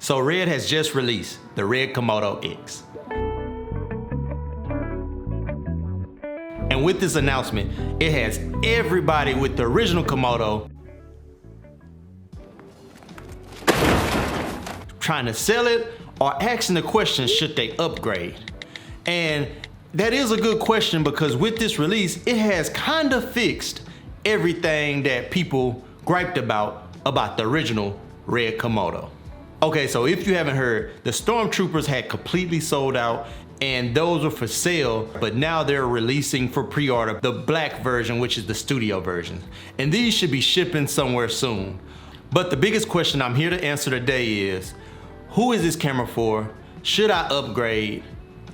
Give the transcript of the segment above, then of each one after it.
So Red has just released the Red Komodo X. And with this announcement, it has everybody with the original Komodo trying to sell it or asking the question, should they upgrade? And that is a good question, because with this release, it has kind of fixed everything that people griped about the original Red Komodo. Okay, so if you haven't heard, the Stormtroopers had completely sold out, and those were for sale, but now they're releasing for pre-order the black version, which is the studio version. And these should be shipping somewhere soon. But the biggest question I'm here to answer today is, who is this camera for? Should I upgrade?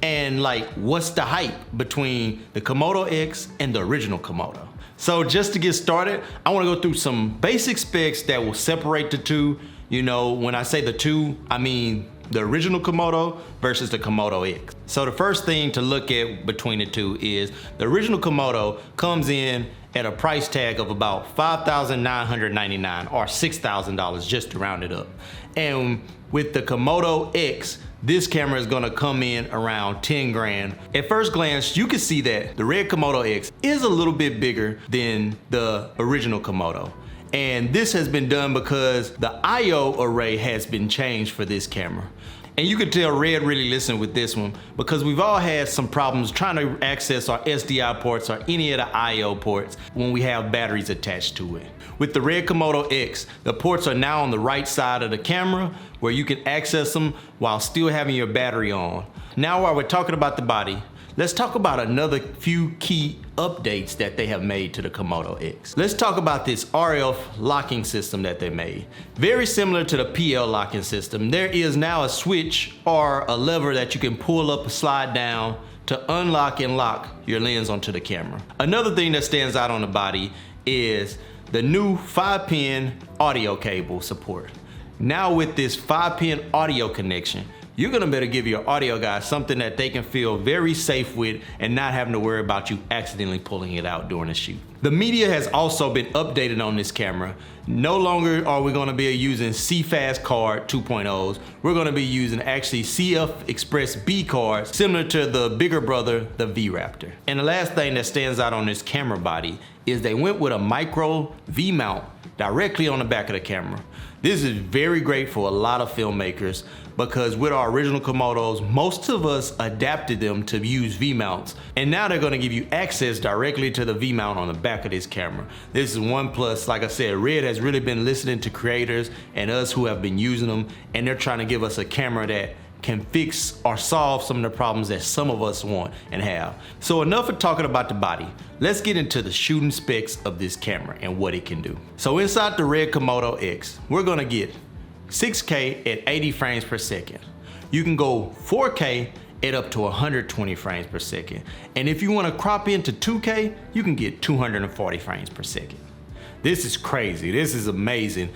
And like, what's the hype between the Komodo X and the original Komodo? So just to get started, I wanna go through some basic specs that will separate the two. You know, when I say the two, I mean the original Komodo versus the Komodo X. So the first thing to look at between the two is the original Komodo comes in at a price tag of about $5,999 or $6,000, just to round it up. And with the Komodo X, this camera is gonna come in around 10 grand. At first glance, you can see that the Red Komodo X is a little bit bigger than the original Komodo. And this has been done because the IO array has been changed for this camera. And you can tell Red really listened with this one, because we've all had some problems trying to access our SDI ports or any of the IO ports when we have batteries attached to it. With the Red Komodo X, the ports are now on the right side of the camera where you can access them while still having your battery on. Now, while we're talking about the body, let's talk about another few key updates that they have made to the Komodo X. Let's talk about this RF locking system that they made. Very similar to the PL locking system, there is now a switch or a lever that you can pull up or slide down to unlock and lock your lens onto the camera. Another thing that stands out on the body is the new 5-pin audio cable support. Now with this 5-pin audio connection, you're gonna better give your audio guys something that they can feel very safe with and not having to worry about you accidentally pulling it out during a shoot. The media has also been updated on this camera. No longer are we gonna be using CFast card 2.0s. We're gonna be using actually CF Express B cards, similar to the bigger brother, the V-Raptor. And the last thing that stands out on this camera body is they went with a micro V-mount directly on the back of the camera. This is very great for a lot of filmmakers, because with our original Komodos, most of us adapted them to use V-mounts, and now they're gonna give you access directly to the V-mount on the back of this camera. This is one plus. Like I said, Red has really been listening to creators and us who have been using them, and they're trying to give us a camera that can fix or solve some of the problems that some of us want and have. So enough of talking about the body. Let's get into the shooting specs of this camera and what it can do. So inside the Red Komodo X, we're gonna get 6K at 80 frames per second. You can go 4K at up to 120 frames per second. And if you wanna crop into 2K, you can get 240 frames per second. This is crazy, this is amazing.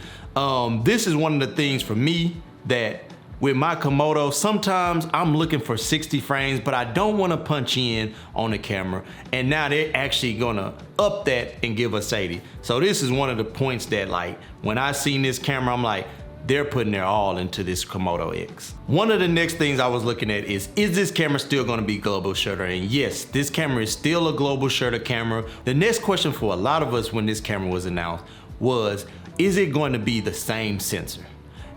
This is one of the things for me that with my Komodo, sometimes I'm looking for 60 frames, but I don't want to punch in on the camera. And now they're actually gonna up that and give us 80. So this is one of the points that, like, when I seen this camera, I'm like, they're putting their all into this Komodo X. One of the next things I was looking at is this camera still gonna be global shutter? And yes, this camera is still a global shutter camera. The next question for a lot of us when this camera was announced was, is it going to be the same sensor?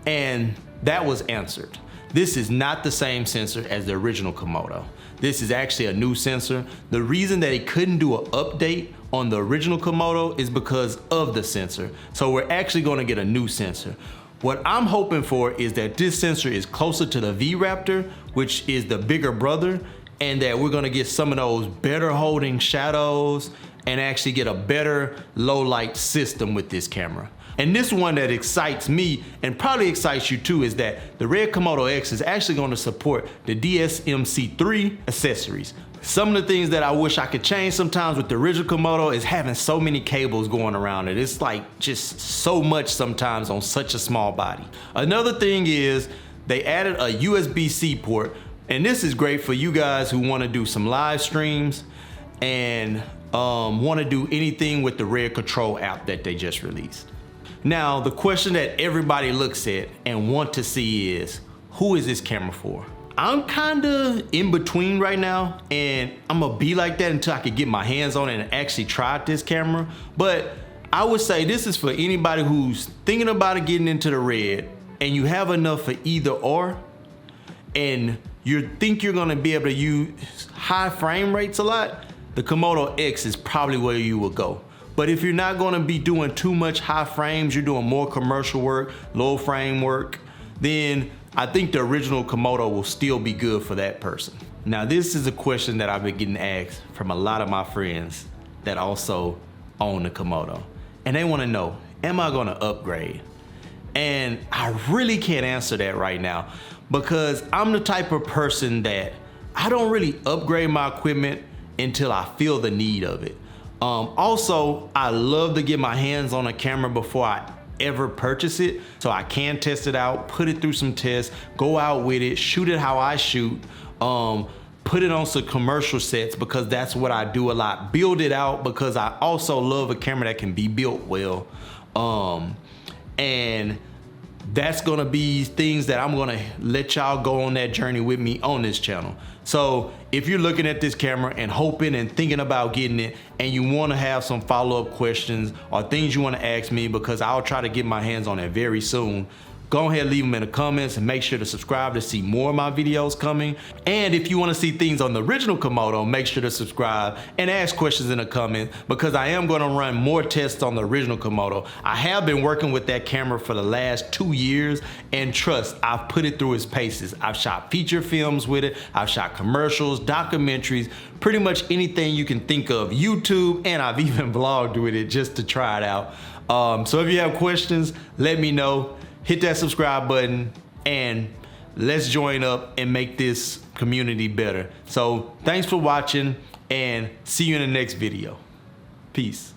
And that was answered. This is not the same sensor as the original Komodo. This is actually a new sensor. The reason that it couldn't do an update on the original Komodo is because of the sensor. So we're actually gonna get a new sensor. What I'm hoping for is that this sensor is closer to the V-Raptor, which is the bigger brother, and that we're gonna get some of those better holding shadows and actually get a better low light system with this camera. And this one that excites me and probably excites you too is that the Red Komodo X is actually going to support the DSMC3 accessories. Some of the things that I wish I could change sometimes with the original Komodo is having so many cables going around it. It's like just so much sometimes on such a small body. Another thing is they added a USB-C port, and this is great for you guys who want to do some live streams and want to do anything with the Red Control app that they just released. Now, the question that everybody looks at and want to see is, who is this camera for? I'm kinda in between right now, and I'm gonna be like that until I can get my hands on it and actually try out this camera. But I would say this is for anybody who's thinking about getting into the red, and you have enough for either or, and you think you're gonna be able to use high frame rates a lot, the Komodo X is probably where you will go. But if you're not gonna be doing too much high frames, you're doing more commercial work, low frame work, then I think the original Komodo will still be good for that person. Now, this is a question that I've been getting asked from a lot of my friends that also own the Komodo. And they wanna know, am I gonna upgrade? And I really can't answer that right now because I'm the type of person that I don't really upgrade my equipment until I feel the need of it. Also, I love to get my hands on a camera before I ever purchase it, so I can test it out, put it through some tests, go out with it, shoot it how I shoot, put it on some commercial sets because that's what I do a lot. Build it out because I also love a camera that can be built well. And that's gonna be things that I'm gonna let y'all go on that journey with me on this channel. So if you're looking at this camera and hoping and thinking about getting it, and you wanna have some follow-up questions or things you wanna ask me, because I'll try to get my hands on it very soon, go ahead and leave them in the comments and make sure to subscribe to see more of my videos coming. And if you wanna see things on the original Komodo, make sure to subscribe and ask questions in the comments because I am gonna run more tests on the original Komodo. I have been working with that camera for the last 2 years, and trust, I've put it through its paces. I've shot feature films with it, I've shot commercials, documentaries, pretty much anything you can think of, YouTube, and I've even vlogged with it just to try it out. So if you have questions, let me know. Hit that subscribe button and let's join up and make this community better. So thanks for watching and see you in the next video. Peace.